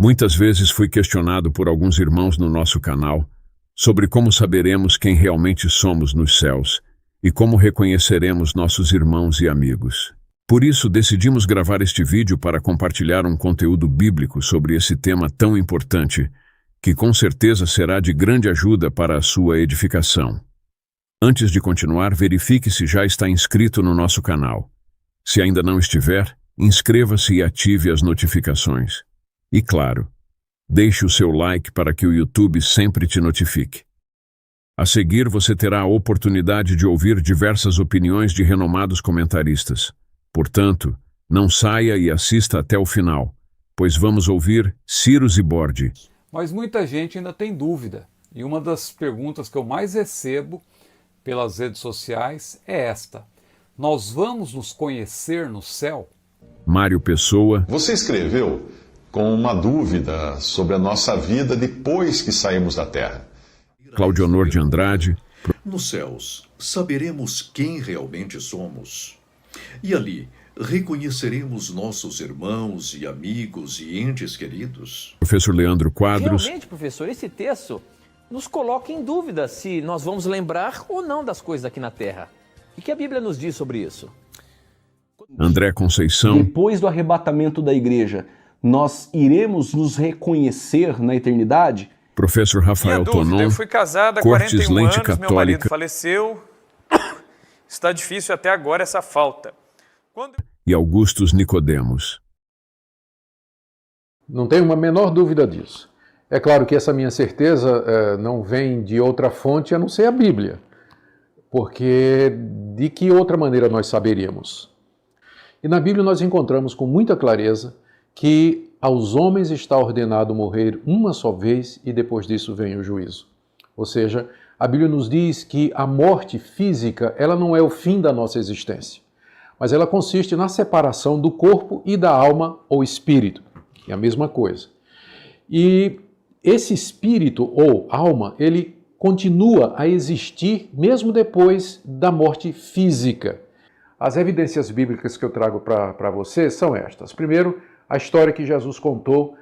Muitas vezes fui questionado por alguns irmãos no nosso canal sobre como saberemos quem realmente somos nos céus e como reconheceremos nossos irmãos e amigos. Por isso, decidimos gravar este vídeo para compartilhar um conteúdo bíblico sobre esse tema tão importante, que com certeza será de grande ajuda para a sua edificação. Antes de continuar, verifique se já está inscrito no nosso canal. Se ainda não estiver, inscreva-se e ative as notificações. E claro, deixe o seu like para que o YouTube sempre te notifique. A seguir, você terá a oportunidade de ouvir diversas opiniões de renomados comentaristas. Portanto, não saia e assista até o final, pois vamos ouvir Ciro Zibordi. Mas muita gente ainda tem dúvida, e uma das perguntas que eu mais recebo pelas redes sociais é esta: nós vamos nos conhecer no céu? Mário Pessoa. Você escreveu com uma dúvida sobre a nossa vida depois que saímos da Terra. Claudionor de Andrade. Nos céus, saberemos quem realmente somos. E ali, reconheceremos nossos irmãos e amigos e entes queridos. Professor Leandro Quadros. Realmente, professor, esse texto nos coloca em dúvida se nós vamos lembrar ou não das coisas aqui na Terra. O que a Bíblia nos diz sobre isso? André Conceição. Depois do arrebatamento da igreja, nós iremos nos reconhecer na eternidade? Professor Rafael Tonon. Eu fui casada há Cortes 41 Lente anos, meu marido Católica. faleceu. Está difícil até agora essa falta. E Augustus Nicodemos. Não tenho a menor dúvida disso. É claro que essa minha certeza não vem de outra fonte a não ser a Bíblia. Porque de que outra maneira nós saberíamos? E na Bíblia nós encontramos com muita clareza que aos homens está ordenado morrer uma só vez e depois disso vem o juízo. Ou seja, a Bíblia nos diz que a morte física, ela não é o fim da nossa existência, mas ela consiste na separação do corpo e da alma ou espírito, que é a mesma coisa. E esse espírito ou alma, ele continua a existir mesmo depois da morte física. As evidências bíblicas que eu trago para você são estas. Primeiro, a história que Jesus contou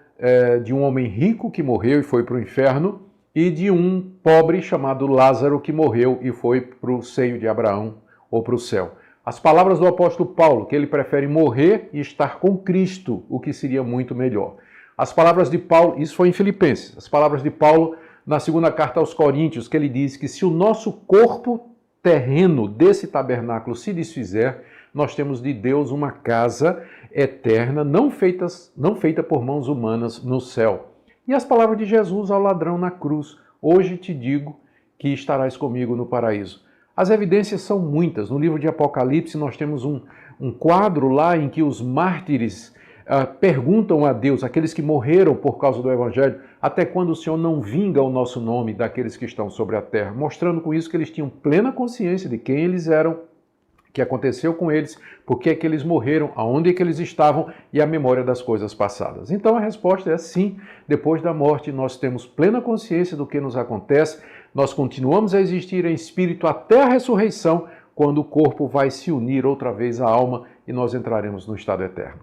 de um homem rico que morreu e foi para o inferno e de um pobre chamado Lázaro que morreu e foi para o seio de Abraão ou para o céu. As palavras do apóstolo Paulo, que ele prefere morrer e estar com Cristo, o que seria muito melhor. As palavras de Paulo, isso foi em Filipenses, as palavras de Paulo na segunda carta aos Coríntios, que ele diz que se o nosso corpo terreno desse tabernáculo se desfizer, nós temos de Deus uma casa eterna, não feita por mãos humanas no céu. E as palavras de Jesus ao ladrão na cruz: hoje te digo que estarás comigo no paraíso. As evidências são muitas. No livro de Apocalipse nós temos um quadro lá em que os mártires perguntam a Deus, aqueles que morreram por causa do Evangelho: até quando o Senhor não vinga o nosso nome daqueles que estão sobre a terra? Mostrando com isso que eles tinham plena consciência de quem eles eram, o que aconteceu com eles, por que é que eles morreram, aonde é que eles estavam e a memória das coisas passadas. Então a resposta é sim. Depois da morte nós temos plena consciência do que nos acontece, nós continuamos a existir em espírito até a ressurreição, quando o corpo vai se unir outra vez à alma e nós entraremos no estado eterno.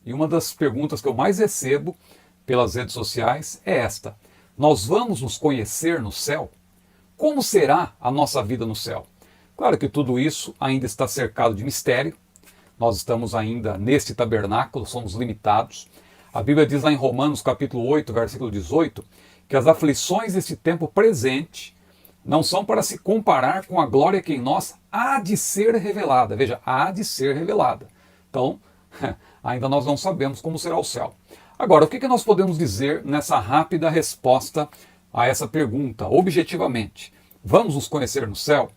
E uma das perguntas que eu mais recebo pelas redes sociais é esta: nós vamos nos conhecer no céu? Como será a nossa vida no céu? Claro que tudo isso ainda está cercado de mistério. Nós estamos ainda neste tabernáculo, somos limitados. A Bíblia diz lá em Romanos capítulo 8, versículo 18, que as aflições deste tempo presente não são para se comparar com a glória que em nós há de ser revelada. Veja, há de ser revelada. Então, ainda nós não sabemos como será o céu. Agora, o que nós podemos dizer nessa rápida resposta a essa pergunta, objetivamente? Vamos nos conhecer no céu?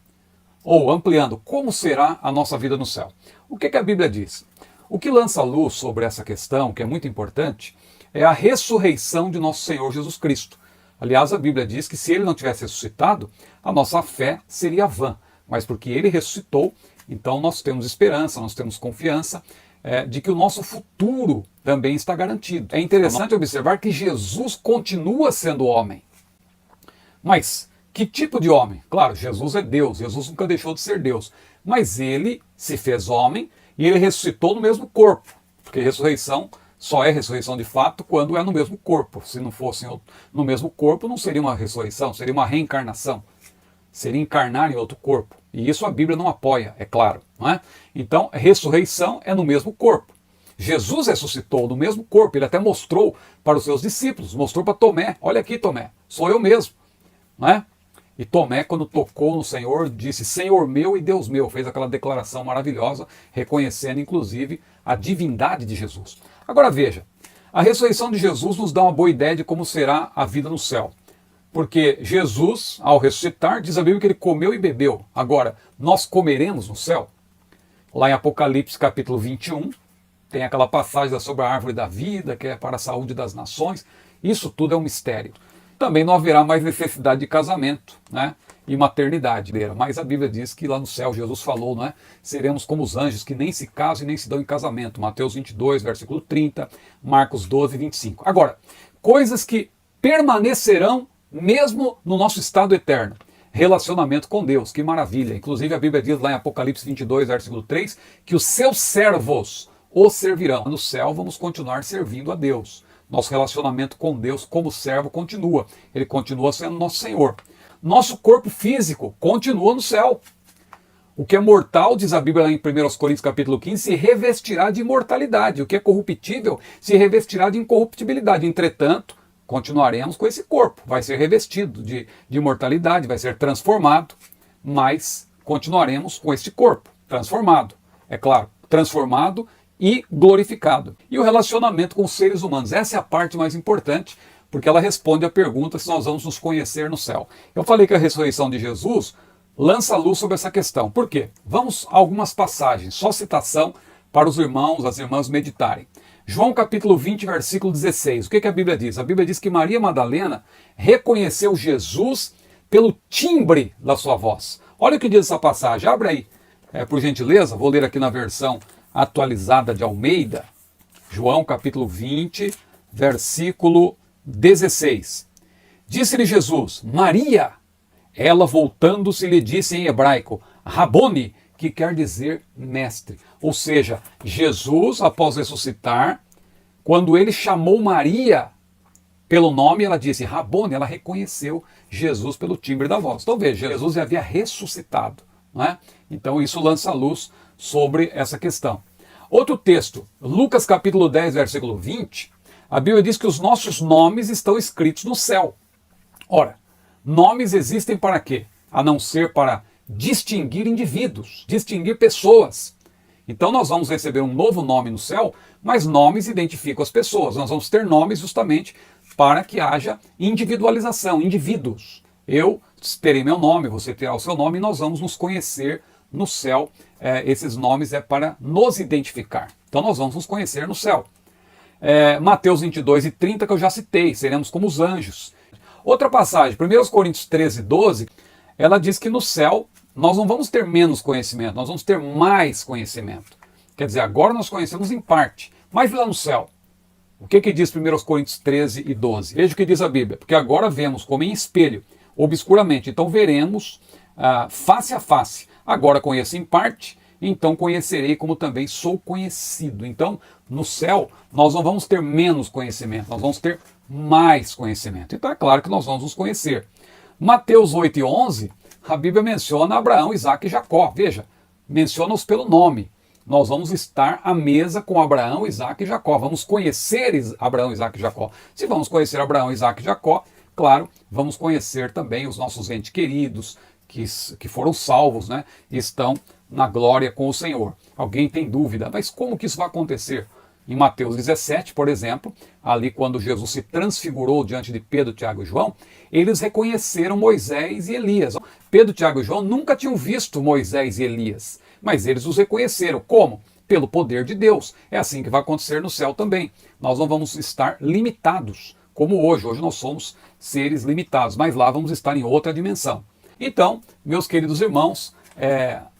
Ou, ampliando, como será a nossa vida no céu? O que a Bíblia diz? O que lança luz sobre essa questão, que é muito importante, é a ressurreição de nosso Senhor Jesus Cristo. Aliás, a Bíblia diz que se ele não tivesse ressuscitado, a nossa fé seria vã. Mas porque ele ressuscitou, então nós temos esperança, nós temos confiança de que o nosso futuro também está garantido. É interessante observar que Jesus continua sendo homem. Mas que tipo de homem? Claro, Jesus é Deus, Jesus nunca deixou de ser Deus. Mas ele se fez homem e ele ressuscitou no mesmo corpo, porque ressurreição Só é ressurreição de fato quando é no mesmo corpo. Se não fosse no mesmo corpo, não seria uma ressurreição, seria uma reencarnação. Seria encarnar em outro corpo. E isso a Bíblia não apoia, é claro. Não é? Então, ressurreição é no mesmo corpo. Jesus ressuscitou no mesmo corpo, ele até mostrou para os seus discípulos, mostrou para Tomé, olha aqui Tomé, sou eu mesmo. Não é? E Tomé, quando tocou no Senhor, disse, Senhor meu e Deus meu, fez aquela declaração maravilhosa, reconhecendo inclusive a divindade de Jesus. Agora veja, a ressurreição de Jesus nos dá uma boa ideia de como será a vida no céu. Porque Jesus, ao ressuscitar, diz a Bíblia que ele comeu e bebeu. Agora, nós comeremos no céu? Lá em Apocalipse capítulo 21, tem aquela passagem sobre a árvore da vida, que é para a saúde das nações. Isso tudo é um mistério. Também não haverá mais necessidade de casamento, né? E maternidade. Mas a Bíblia diz que lá no céu, Jesus falou, não é? Seremos como os anjos que nem se casam e nem se dão em casamento. Mateus 22, versículo 30, Marcos 12, 25. Agora, coisas que permanecerão mesmo no nosso estado eterno. Relacionamento com Deus, que maravilha. Inclusive a Bíblia diz lá em Apocalipse 22, versículo 3, que os seus servos o servirão. No céu vamos continuar servindo a Deus. Nosso relacionamento com Deus como servo continua. Ele continua sendo nosso Senhor. Nosso corpo físico continua no céu. O que é mortal, diz a Bíblia lá em 1 Coríntios capítulo 15, se revestirá de imortalidade. O que é corruptível se revestirá de incorruptibilidade. Entretanto, continuaremos com esse corpo. Vai ser revestido de imortalidade, vai ser transformado, mas continuaremos com este corpo transformado. É claro, transformado e glorificado. E o relacionamento com os seres humanos. Essa é a parte mais importante, porque ela responde à pergunta se nós vamos nos conhecer no céu. Eu falei que a ressurreição de Jesus lança luz sobre essa questão. Por quê? Vamos a algumas passagens, só citação para os irmãos, as irmãs meditarem. João capítulo 20, versículo 16. O que a Bíblia diz? A Bíblia diz que Maria Madalena reconheceu Jesus pelo timbre da sua voz. Olha o que diz essa passagem. Abre aí, por gentileza. Vou ler aqui na versão atualizada de Almeida. João capítulo 20, versículo 16. Disse-lhe Jesus, Maria. Ela, voltando-se, lhe disse em hebraico, Rabone, que quer dizer mestre. Ou seja, Jesus, após ressuscitar, quando ele chamou Maria pelo nome, ela disse Rabone, ela reconheceu Jesus pelo timbre da voz. Então veja, Jesus já havia ressuscitado. Não é? Então isso lança luz sobre essa questão. Outro texto, Lucas capítulo 10, versículo 20, a Bíblia diz que os nossos nomes estão escritos no céu. Ora, nomes existem para quê? A não ser para distinguir indivíduos, distinguir pessoas. Então nós vamos receber um novo nome no céu, mas nomes identificam as pessoas. Nós vamos ter nomes justamente para que haja individualização, indivíduos. Eu terei meu nome, você terá o seu nome e nós vamos nos conhecer no céu. Esses nomes é para nos identificar. Então nós vamos nos conhecer no céu. Mateus 22 e 30 que eu já citei, seremos como os anjos. Outra passagem, 1 Coríntios 13, 12, ela diz que no céu nós não vamos ter menos conhecimento, nós vamos ter mais conhecimento. Quer dizer, agora nós conhecemos em parte, mas lá no céu, o que diz 1 Coríntios 13 e 12? Veja o que diz a Bíblia, porque agora vemos como em espelho, obscuramente, então veremos face a face. Agora conheço em parte, então conhecerei como também sou conhecido. Então, no céu, nós não vamos ter menos conhecimento, nós vamos ter mais conhecimento. Então é claro que nós vamos nos conhecer. Mateus 8 e 11, a Bíblia menciona Abraão, Isaque e Jacó. Veja, menciona-os pelo nome. Nós vamos estar à mesa com Abraão, Isaque e Jacó. Vamos conhecer Abraão, Isaque e Jacó. Se vamos conhecer Abraão, Isaque e Jacó, claro, vamos conhecer também os nossos entes queridos, que foram salvos, né? E estão na glória com o Senhor. Alguém tem dúvida, mas como que isso vai acontecer? Em Mateus 17, por exemplo, ali quando Jesus se transfigurou diante de Pedro, Tiago e João, eles reconheceram Moisés e Elias. Pedro, Tiago e João nunca tinham visto Moisés e Elias, mas eles os reconheceram. Como? Pelo poder de Deus. É assim que vai acontecer no céu também. Nós não vamos estar limitados, como hoje. Hoje nós somos seres limitados, mas lá vamos estar em outra dimensão. Então, meus queridos irmãos,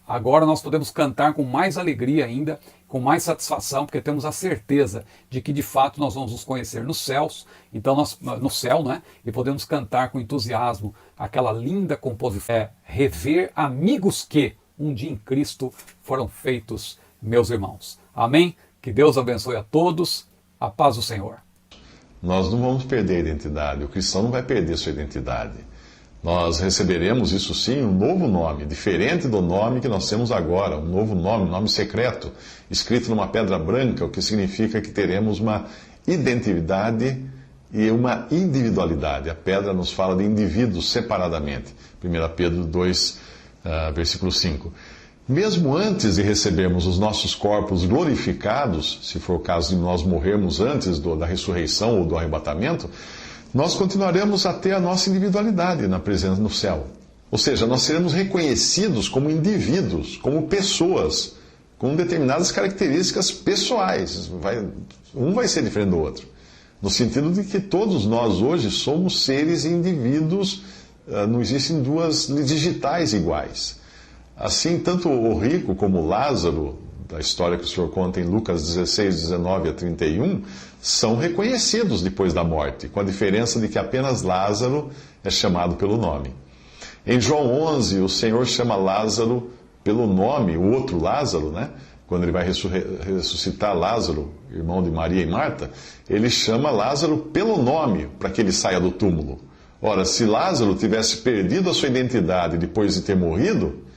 agora nós podemos cantar com mais alegria ainda, com mais satisfação, porque temos a certeza de que de fato nós vamos nos conhecer nos céus, então no céu, né? E podemos cantar com entusiasmo aquela linda composição, rever amigos que um dia em Cristo foram feitos meus irmãos. Amém? Que Deus abençoe a todos A paz do Senhor. Nós não vamos perder a identidade, o cristão não vai perder sua identidade. Nós receberemos, isso sim, um novo nome, diferente do nome que nós temos agora, um novo nome, um nome secreto, escrito numa pedra branca, o que significa que teremos uma identidade e uma individualidade. A pedra nos fala de indivíduos separadamente. 1 Pedro 2, versículo 5. Mesmo antes de recebermos os nossos corpos glorificados, se for o caso de nós morrermos antes da ressurreição ou do arrebatamento, nós continuaremos a ter a nossa individualidade na presença no céu. Ou seja, nós seremos reconhecidos como indivíduos, como pessoas, com determinadas características pessoais. Um vai ser diferente do outro. No sentido de que todos nós hoje somos seres e indivíduos, não existem duas digitais iguais. Assim, tanto o rico como Lázaro, da história que o Senhor conta em Lucas 16, 19 a 31, são reconhecidos depois da morte, com a diferença de que apenas Lázaro é chamado pelo nome. Em João 11, o Senhor chama Lázaro pelo nome, o outro Lázaro, né? Quando ele vai ressuscitar Lázaro, irmão de Maria e Marta, ele chama Lázaro pelo nome, para que ele saia do túmulo. Ora, se Lázaro tivesse perdido a sua identidade depois de ter morrido,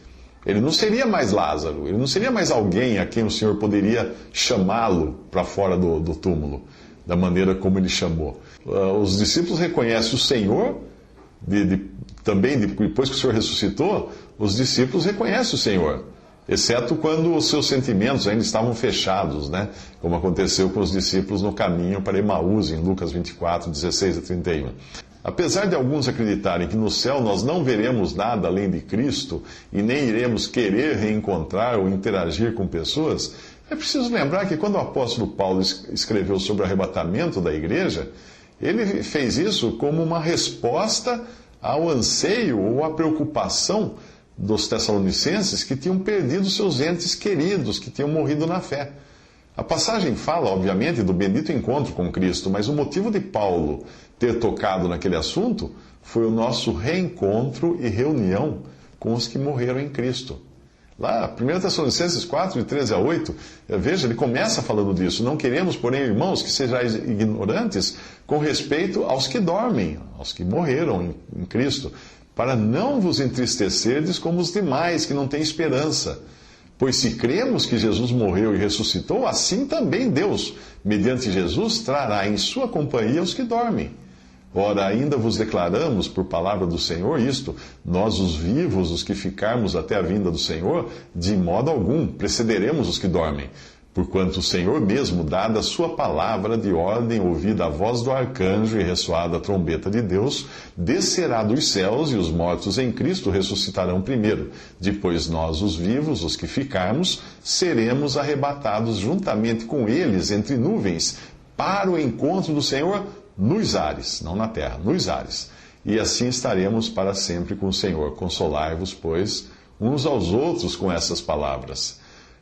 ele não seria mais Lázaro, ele não seria mais alguém a quem o Senhor poderia chamá-lo para fora do túmulo, da maneira como ele chamou. Os discípulos reconhecem o Senhor, também depois que o Senhor ressuscitou, os discípulos reconhecem o Senhor, exceto quando os seus sentimentos ainda estavam fechados, né? Como aconteceu com os discípulos no caminho para Emaús, em Lucas 24, 16 a 31. Apesar de alguns acreditarem que no céu nós não veremos nada além de Cristo e nem iremos querer reencontrar ou interagir com pessoas, é preciso lembrar que quando o apóstolo Paulo escreveu sobre o arrebatamento da igreja, ele fez isso como uma resposta ao anseio ou à preocupação dos tessalonicenses que tinham perdido seus entes queridos, que tinham morrido na fé. A passagem fala, obviamente, do bendito encontro com Cristo, mas o motivo de Paulo ter tocado naquele assunto foi o nosso reencontro e reunião com os que morreram em Cristo. Lá, 1 Tessalonicenses 4, de 13 a 8, veja, ele começa falando disso. Não queremos, porém, irmãos, que sejais ignorantes com respeito aos que dormem, aos que morreram em Cristo, para não vos entristecerdes como os demais, que não têm esperança. Pois se cremos que Jesus morreu e ressuscitou, assim também Deus, mediante Jesus, trará em sua companhia os que dormem. Ora, ainda vos declaramos, por palavra do Senhor, isto: nós, os vivos, os que ficarmos até a vinda do Senhor, de modo algum precederemos os que dormem. Porquanto o Senhor mesmo, dada a sua palavra de ordem, ouvida a voz do arcanjo e ressoada a trombeta de Deus, descerá dos céus, e os mortos em Cristo ressuscitarão primeiro. Depois nós, os vivos, os que ficarmos, seremos arrebatados juntamente com eles entre nuvens, para o encontro do Senhor nos ares, não na terra, nos ares. E assim estaremos para sempre com o Senhor. Consolai-vos, pois, uns aos outros com essas palavras.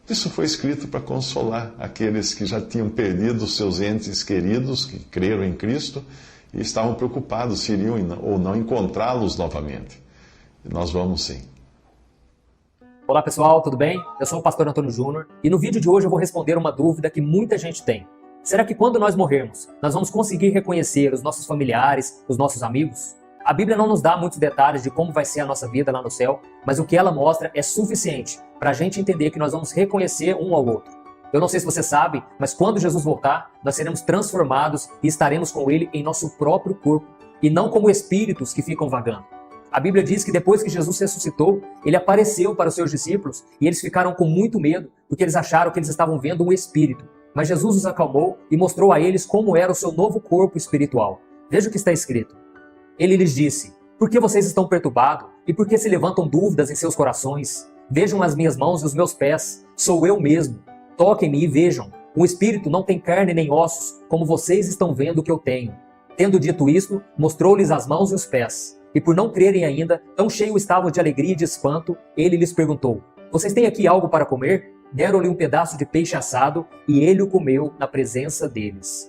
Isso foi escrito para consolar aqueles que já tinham perdido seus entes queridos, que creram em Cristo, e estavam preocupados se iriam ou não encontrá-los novamente. E nós vamos sim. Olá pessoal, tudo bem? Eu sou o pastor Antônio Júnior e no vídeo de hoje eu vou responder uma dúvida que muita gente tem. Será que quando nós morrermos, nós vamos conseguir reconhecer os nossos familiares, os nossos amigos? A Bíblia não nos dá muitos detalhes de como vai ser a nossa vida lá no céu, mas o que ela mostra é suficiente para a gente entender que nós vamos reconhecer um ao outro. Eu não sei se você sabe, mas quando Jesus voltar, nós seremos transformados e estaremos com Ele em nosso próprio corpo, e não como espíritos que ficam vagando. A Bíblia diz que depois que Jesus ressuscitou, Ele apareceu para os seus discípulos e eles ficaram com muito medo, porque eles acharam que eles estavam vendo um espírito. Mas Jesus os acalmou e mostrou a eles como era o seu novo corpo espiritual. Veja o que está escrito. Ele lhes disse: por que vocês estão perturbados? E por que se levantam dúvidas em seus corações? Vejam as minhas mãos e os meus pés. Sou eu mesmo. Toquem-me e vejam. O espírito não tem carne nem ossos, como vocês estão vendo que eu tenho. Tendo dito isto, mostrou-lhes as mãos e os pés. E por não crerem ainda, tão cheios estavam de alegria e de espanto, ele lhes perguntou: vocês têm aqui algo para comer? Deram-lhe um pedaço de peixe assado e ele o comeu na presença deles.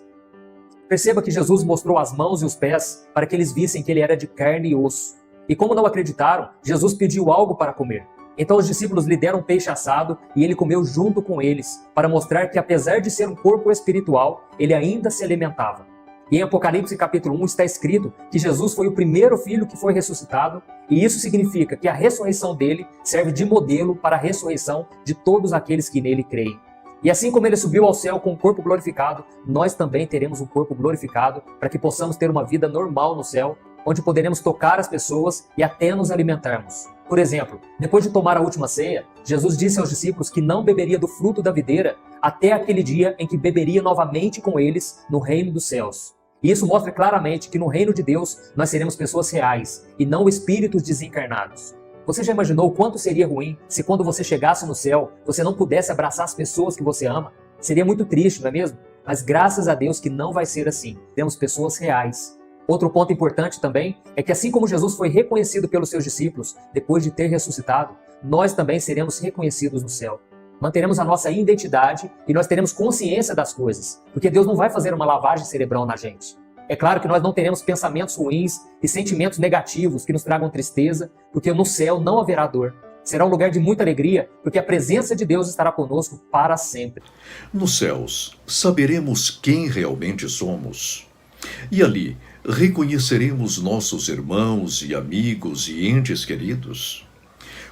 Perceba que Jesus mostrou as mãos e os pés para que eles vissem que ele era de carne e osso. E como não acreditaram, Jesus pediu algo para comer. Então os discípulos lhe deram um peixe assado e ele comeu junto com eles, para mostrar que apesar de ser um corpo espiritual, ele ainda se alimentava. E em Apocalipse capítulo 1 está escrito que Jesus foi o primeiro filho que foi ressuscitado, e isso significa que a ressurreição dele serve de modelo para a ressurreição de todos aqueles que nele creem. E assim como ele subiu ao céu com um corpo glorificado, nós também teremos um corpo glorificado para que possamos ter uma vida normal no céu, onde poderemos tocar as pessoas e até nos alimentarmos. Por exemplo, depois de tomar a última ceia, Jesus disse aos discípulos que não beberia do fruto da videira até aquele dia em que beberia novamente com eles no reino dos céus. E isso mostra claramente que no reino de Deus nós seremos pessoas reais e não espíritos desencarnados. Você já imaginou o quanto seria ruim se quando você chegasse no céu, você não pudesse abraçar as pessoas que você ama? Seria muito triste, não é mesmo? Mas graças a Deus que não vai ser assim. Temos pessoas reais. Outro ponto importante também é que assim como Jesus foi reconhecido pelos seus discípulos depois de ter ressuscitado, nós também seremos reconhecidos no céu. Manteremos a nossa identidade e nós teremos consciência das coisas, porque Deus não vai fazer uma lavagem cerebral na gente. É claro que nós não teremos pensamentos ruins e sentimentos negativos que nos tragam tristeza, porque no céu não haverá dor. Será um lugar de muita alegria, porque a presença de Deus estará conosco para sempre. Nos céus, saberemos quem realmente somos. E ali, reconheceremos nossos irmãos e amigos e entes queridos.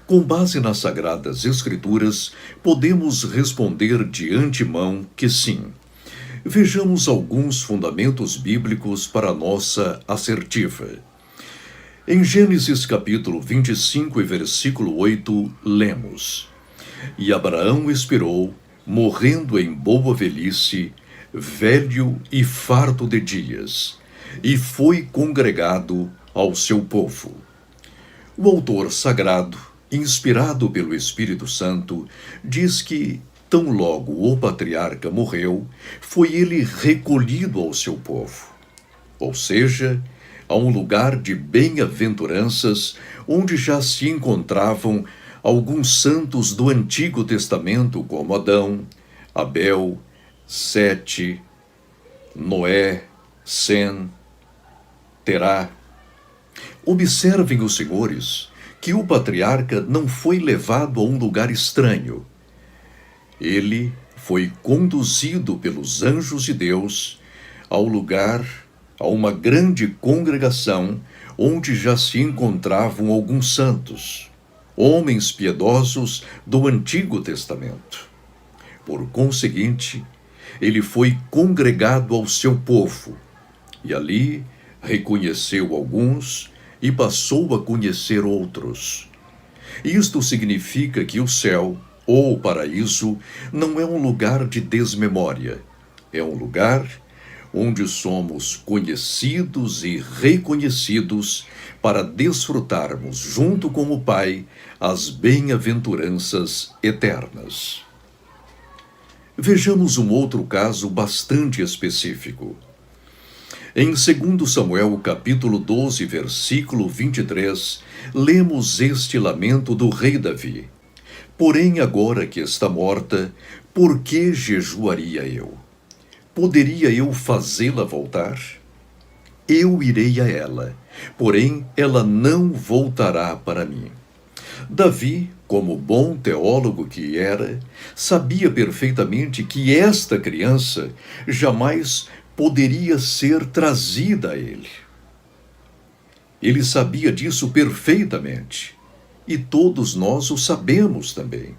Com base nas Sagradas Escrituras, podemos responder de antemão que sim. Vejamos alguns fundamentos bíblicos para nossa assertiva. Em Gênesis capítulo 25 e versículo 8, lemos: E Abraão expirou, morrendo em boa velhice, velho e farto de dias, e foi congregado ao seu povo. O autor sagrado, inspirado pelo Espírito Santo, diz que, tão logo o patriarca morreu, foi ele recolhido ao seu povo, ou seja, a um lugar de bem-aventuranças, onde já se encontravam alguns santos do Antigo Testamento, como Adão, Abel, Sete, Noé, Sem, Terá. Observem os senhores que o patriarca não foi levado a um lugar estranho. Ele foi conduzido pelos anjos de Deus ao lugar, a uma grande congregação, onde já se encontravam alguns santos, homens piedosos do Antigo Testamento. Por conseguinte, ele foi congregado ao seu povo, e ali reconheceu alguns e passou a conhecer outros. Isto significa que o céu, ou o paraíso, não é um lugar de desmemória. É um lugar onde somos conhecidos e reconhecidos para desfrutarmos, junto com o Pai, as bem-aventuranças eternas. Vejamos um outro caso bastante específico. Em 2 Samuel, capítulo 12, versículo 23, lemos este lamento do rei Davi. Porém, agora que está morta, por que jejuaria eu? Poderia eu fazê-la voltar? Eu irei a ela, porém ela não voltará para mim. Davi, como bom teólogo que era, sabia perfeitamente que esta criança jamais poderia ser trazida a ele. Ele sabia disso perfeitamente, e todos nós o sabemos também.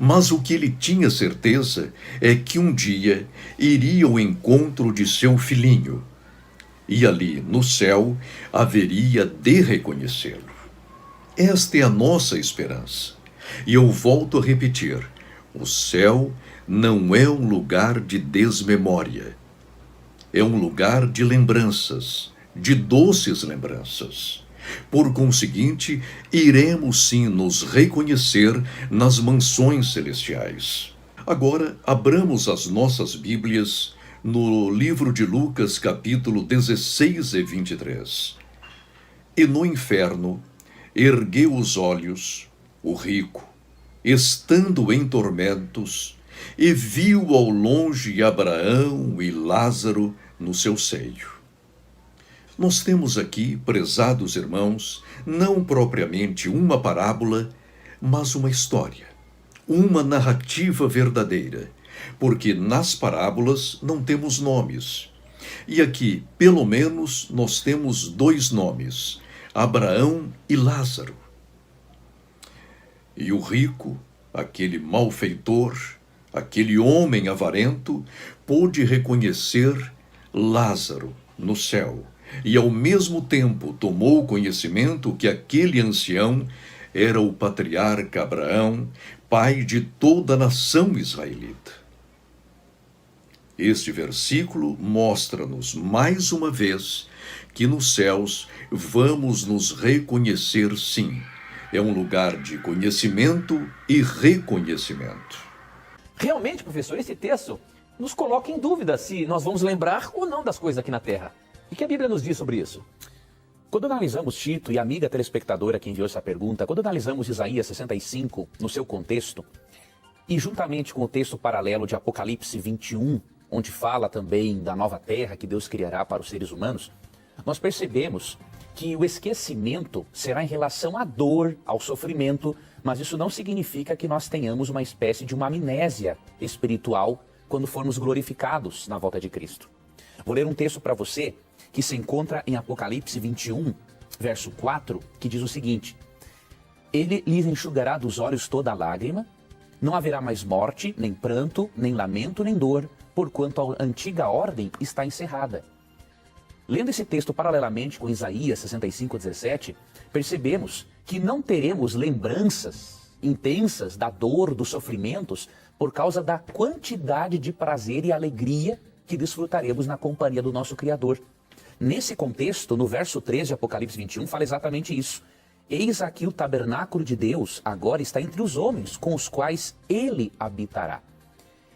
Mas o que ele tinha certeza é que um dia iria ao encontro de seu filhinho, e ali no céu haveria de reconhecê-lo. Esta é a nossa esperança. E eu volto a repetir, o céu não é um lugar de desmemória. É um lugar de lembranças, de doces lembranças. Por conseguinte, iremos sim nos reconhecer nas mansões celestiais. Agora, abramos as nossas Bíblias no livro de Lucas, capítulo 16 e 23. E no inferno, ergueu os olhos, o rico, estando em tormentos, e viu ao longe Abraão e Lázaro no seu seio. Nós temos aqui, prezados irmãos, não propriamente uma parábola, mas uma história, uma narrativa verdadeira, porque nas parábolas não temos nomes. E aqui, pelo menos, nós temos dois nomes: Abraão e Lázaro. E o rico, aquele malfeitor, aquele homem avarento, pôde reconhecer Lázaro no céu, e ao mesmo tempo tomou conhecimento que aquele ancião era o patriarca Abraão, pai de toda a nação israelita. Este versículo mostra-nos mais uma vez que nos céus vamos nos reconhecer, sim. É um lugar de conhecimento e reconhecimento. Realmente, professor, esse texto nos coloca em dúvida se nós vamos lembrar ou não das coisas aqui na Terra. E que a Bíblia nos diz sobre isso? Quando analisamos Tito e a amiga telespectadora que enviou essa pergunta, quando analisamos Isaías 65 no seu contexto, e juntamente com o texto paralelo de Apocalipse 21, onde fala também da nova terra que Deus criará para os seres humanos, nós percebemos que o esquecimento será em relação à dor, ao sofrimento, mas isso não significa que nós tenhamos uma espécie de uma amnésia espiritual quando formos glorificados na volta de Cristo. Vou ler um texto para você que se encontra em Apocalipse 21, verso 4, que diz o seguinte: Ele lhes enxugará dos olhos toda lágrima, não haverá mais morte, nem pranto, nem lamento, nem dor, porquanto a antiga ordem está encerrada. Lendo esse texto paralelamente com Isaías 65:17, percebemos que não teremos lembranças intensas da dor, dos sofrimentos, por causa da quantidade de prazer e alegria que desfrutaremos na companhia do nosso Criador. Nesse contexto, no verso 3 de Apocalipse 21, fala exatamente isso. Eis aqui o tabernáculo de Deus, agora está entre os homens, com os quais Ele habitará.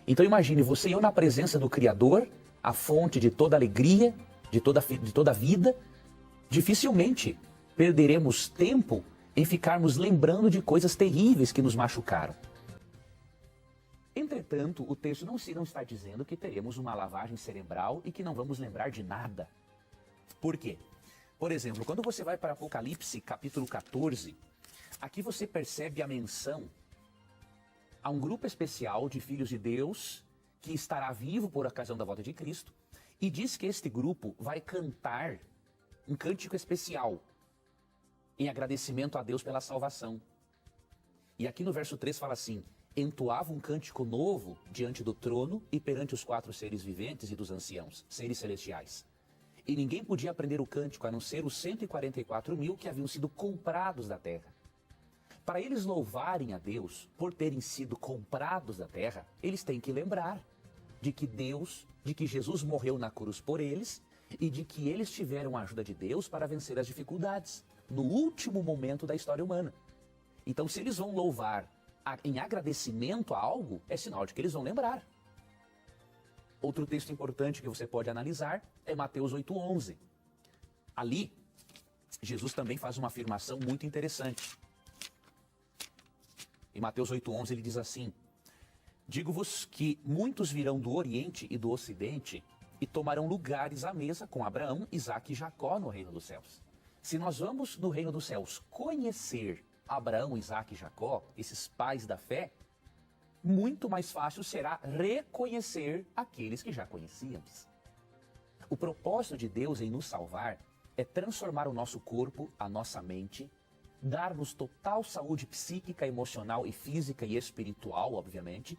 Então imagine você e eu na presença do Criador, a fonte de toda alegria, de toda vida. Dificilmente perderemos tempo em ficarmos lembrando de coisas terríveis que nos machucaram. Entretanto, o texto não está dizendo que teremos uma lavagem cerebral e que não vamos lembrar de nada. Por quê? Por exemplo, quando você vai para Apocalipse capítulo 14, aqui você percebe a menção a um grupo especial de filhos de Deus que estará vivo por ocasião da volta de Cristo, e diz que este grupo vai cantar um cântico especial em agradecimento a Deus pela salvação. E aqui no verso 3 fala assim: entoava um cântico novo diante do trono e perante os 4 seres viventes e dos anciãos, seres celestiais. E ninguém podia aprender o cântico a não ser os 144.000 que haviam sido comprados da terra. Para eles louvarem a Deus por terem sido comprados da terra, eles têm que lembrar de que Jesus morreu na cruz por eles e de que eles tiveram a ajuda de Deus para vencer as dificuldades no último momento da história humana. Então, se eles vão louvar em agradecimento a algo, é sinal de que eles vão lembrar. Outro texto importante que você pode analisar é Mateus 8:11. Ali, Jesus também faz uma afirmação muito interessante. Em Mateus 8:11 ele diz assim: digo-vos que muitos virão do Oriente e do Ocidente e tomarão lugares à mesa com Abraão, Isaque e Jacó no reino dos céus. Se nós vamos no reino dos céus conhecer Abraão, Isaque e Jacó, esses pais da fé, muito mais fácil será reconhecer aqueles que já conhecíamos. O propósito de Deus em nos salvar é transformar o nosso corpo, a nossa mente, dar-nos total saúde psíquica, emocional e física e espiritual, obviamente,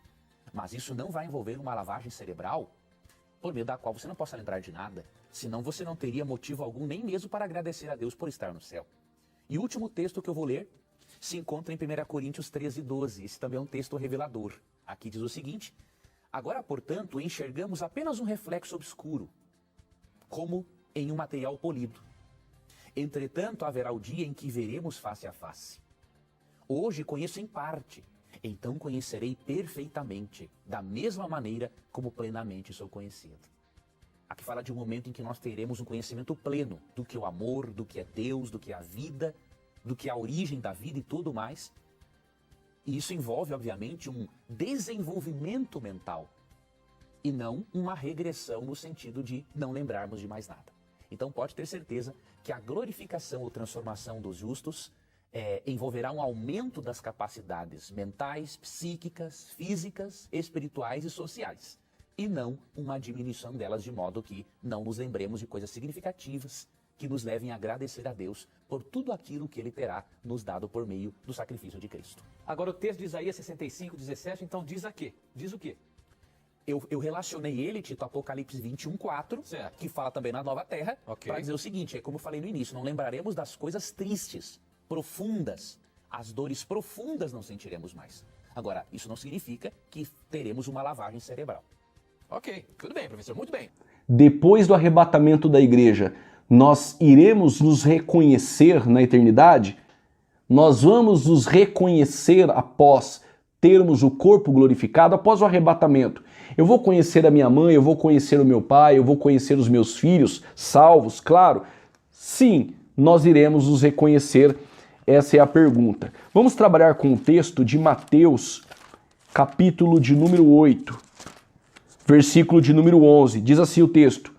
mas isso não vai envolver uma lavagem cerebral por meio da qual você não possa lembrar de nada, senão você não teria motivo algum nem mesmo para agradecer a Deus por estar no céu. E o último texto que eu vou ler se encontra em 1 Coríntios 13:12. Esse também é um texto revelador. Aqui diz o seguinte: agora, portanto, enxergamos apenas um reflexo obscuro, como em um material polido. Entretanto, haverá o dia em que veremos face a face. Hoje conheço em parte, então conhecerei perfeitamente, da mesma maneira como plenamente sou conhecido. Aqui fala de um momento em que nós teremos um conhecimento pleno do que é o amor, do que é Deus, do que é a vida, do que é a origem da vida e tudo mais. E isso envolve, obviamente, um desenvolvimento mental e não uma regressão no sentido de não lembrarmos de mais nada. Então pode ter certeza que a glorificação ou transformação dos justos envolverá um aumento das capacidades mentais, psíquicas, físicas, espirituais e sociais, e não uma diminuição delas, de modo que não nos lembremos de coisas significativas que nos levem a agradecer a Deus por tudo aquilo que Ele terá nos dado por meio do sacrifício de Cristo. Agora o texto de Isaías 65, 17, então diz Diz o quê? Eu relacionei ele, Tito, Apocalipse 21:4, que fala também na Nova Terra, para dizer o seguinte, como eu falei no início, não lembraremos das coisas tristes, profundas, as dores profundas não sentiremos mais. Agora, isso não significa que teremos uma lavagem cerebral. Ok, tudo bem, professor, muito bem. Depois do arrebatamento da igreja, nós iremos nos reconhecer na eternidade? Nós vamos nos reconhecer após termos o corpo glorificado, após o arrebatamento. Eu vou conhecer a minha mãe, eu vou conhecer o meu pai, eu vou conhecer os meus filhos salvos, claro. Sim, nós iremos nos reconhecer. Essa é a pergunta. Vamos trabalhar com o texto de Mateus, capítulo de número 8, versículo de número 11. Diz assim o texto: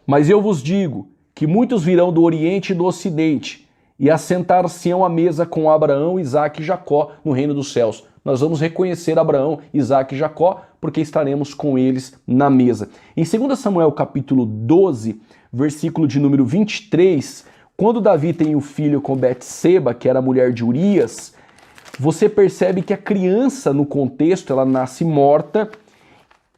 Mas eu vos digo que muitos virão do Oriente e do Ocidente e assentar-se-ão à mesa com Abraão, Isaque e Jacó no reino dos céus. Nós vamos reconhecer Abraão, Isaque e Jacó porque estaremos com eles na mesa. Em 2 Samuel capítulo 12, versículo de número 23, quando Davi tem o filho com Betseba, que era a mulher de Urias, você percebe que a criança no contexto, ela nasce morta,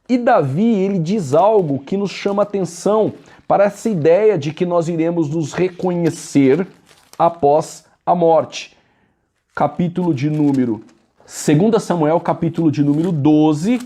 e Davi, ele diz algo que nos chama atenção para essa ideia de que nós iremos nos reconhecer após a morte. Capítulo de número 2 Samuel, capítulo de número 12,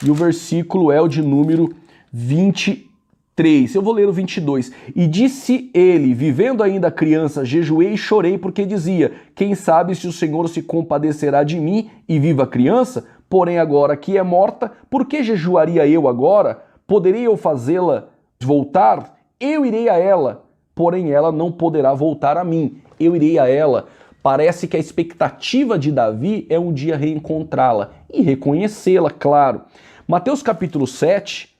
e o versículo é o de número 23. Eu vou ler o 22. E disse ele, vivendo ainda criança, jejuei e chorei, porque dizia, quem sabe se o Senhor se compadecerá de mim e viva a criança? Porém agora que é morta, por que jejuaria eu agora? Poderei eu fazê-la voltar? Eu irei a ela, porém ela não poderá voltar a mim. Eu irei a ela. Parece que a expectativa de Davi é um dia reencontrá-la e reconhecê-la, claro. Mateus capítulo 7,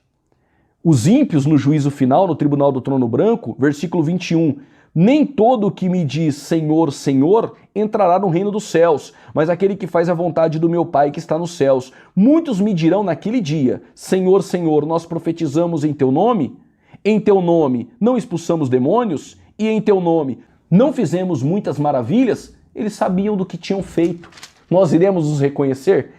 os ímpios no juízo final, no tribunal do trono branco, versículo 21. Nem todo o que me diz Senhor, Senhor, entrará no reino dos céus, mas aquele que faz a vontade do meu Pai que está nos céus. Muitos me dirão naquele dia, Senhor, Senhor, nós profetizamos em teu nome? Em teu nome não expulsamos demônios? E em teu nome não fizemos muitas maravilhas? Eles sabiam do que tinham feito. Nós iremos nos reconhecer?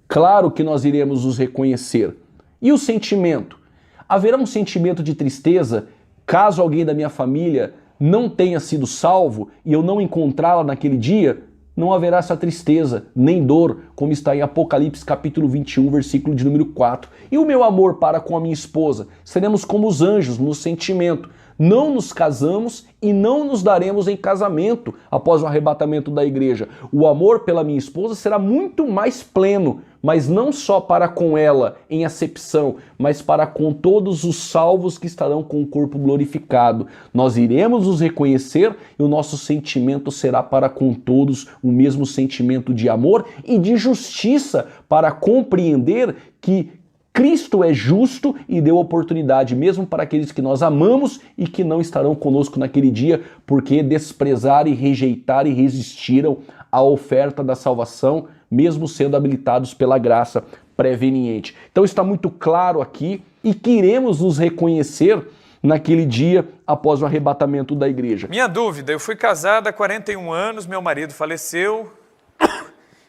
Claro que nós iremos nos reconhecer. E o sentimento? Haverá um sentimento de tristeza caso alguém da minha família não tenha sido salvo e eu não encontrá-la naquele dia? Não haverá essa tristeza, nem dor, como está em Apocalipse capítulo 21, versículo de número 4. E o meu amor para com a minha esposa? Seremos como os anjos no sentimento. Não nos casamos e não nos daremos em casamento após o arrebatamento da igreja. O amor pela minha esposa será muito mais pleno, mas não só para com ela em acepção, mas para com todos os salvos que estarão com o corpo glorificado. Nós iremos nos reconhecer e o nosso sentimento será para com todos o mesmo sentimento de amor e de justiça, para compreender que Cristo é justo e deu oportunidade mesmo para aqueles que nós amamos e que não estarão conosco naquele dia, porque desprezaram e rejeitaram e resistiram à oferta da salvação, mesmo sendo habilitados pela graça preveniente. Então está muito claro aqui e que iremos nos reconhecer naquele dia após o arrebatamento da igreja. Minha dúvida, eu fui casada há 41 anos, meu marido faleceu,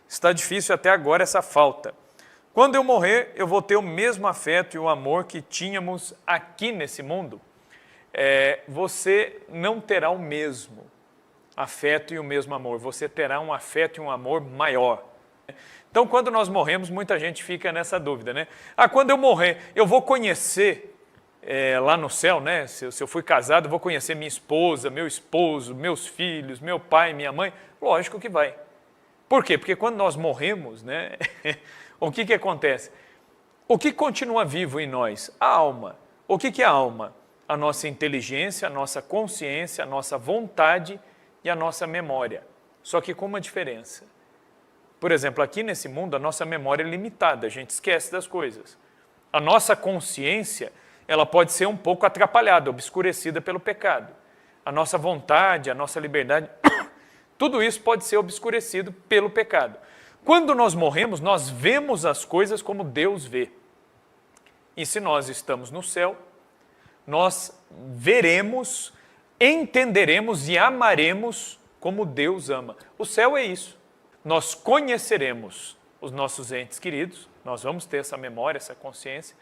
está difícil até agora essa falta. Quando eu morrer, eu vou ter o mesmo afeto e o amor que tínhamos aqui nesse mundo? Você não terá o mesmo afeto e o mesmo amor, você terá um afeto e um amor maior. Então, quando nós morremos, muita gente fica nessa dúvida, né? Quando eu morrer, eu vou conhecer lá no céu, né? Se eu fui casado, eu vou conhecer minha esposa, meu esposo, meus filhos, meu pai, minha mãe? Lógico que vai. Por quê? Porque quando nós morremos, né? O que acontece? O que continua vivo em nós? A alma. O que é a alma? A nossa inteligência, a nossa consciência, a nossa vontade e a nossa memória. Só que com uma diferença. Por exemplo, aqui nesse mundo a nossa memória é limitada, a gente esquece das coisas. A nossa consciência, ela pode ser um pouco atrapalhada, obscurecida pelo pecado. A nossa vontade, a nossa liberdade, Tudo isso pode ser obscurecido pelo pecado. Quando nós morremos, nós vemos as coisas como Deus vê. E se nós estamos no céu, nós veremos, entenderemos e amaremos como Deus ama. O céu é isso. Nós conheceremos os nossos entes queridos, nós vamos ter essa memória, essa consciência,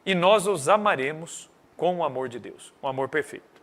e nós os amaremos com o amor de Deus, um amor perfeito.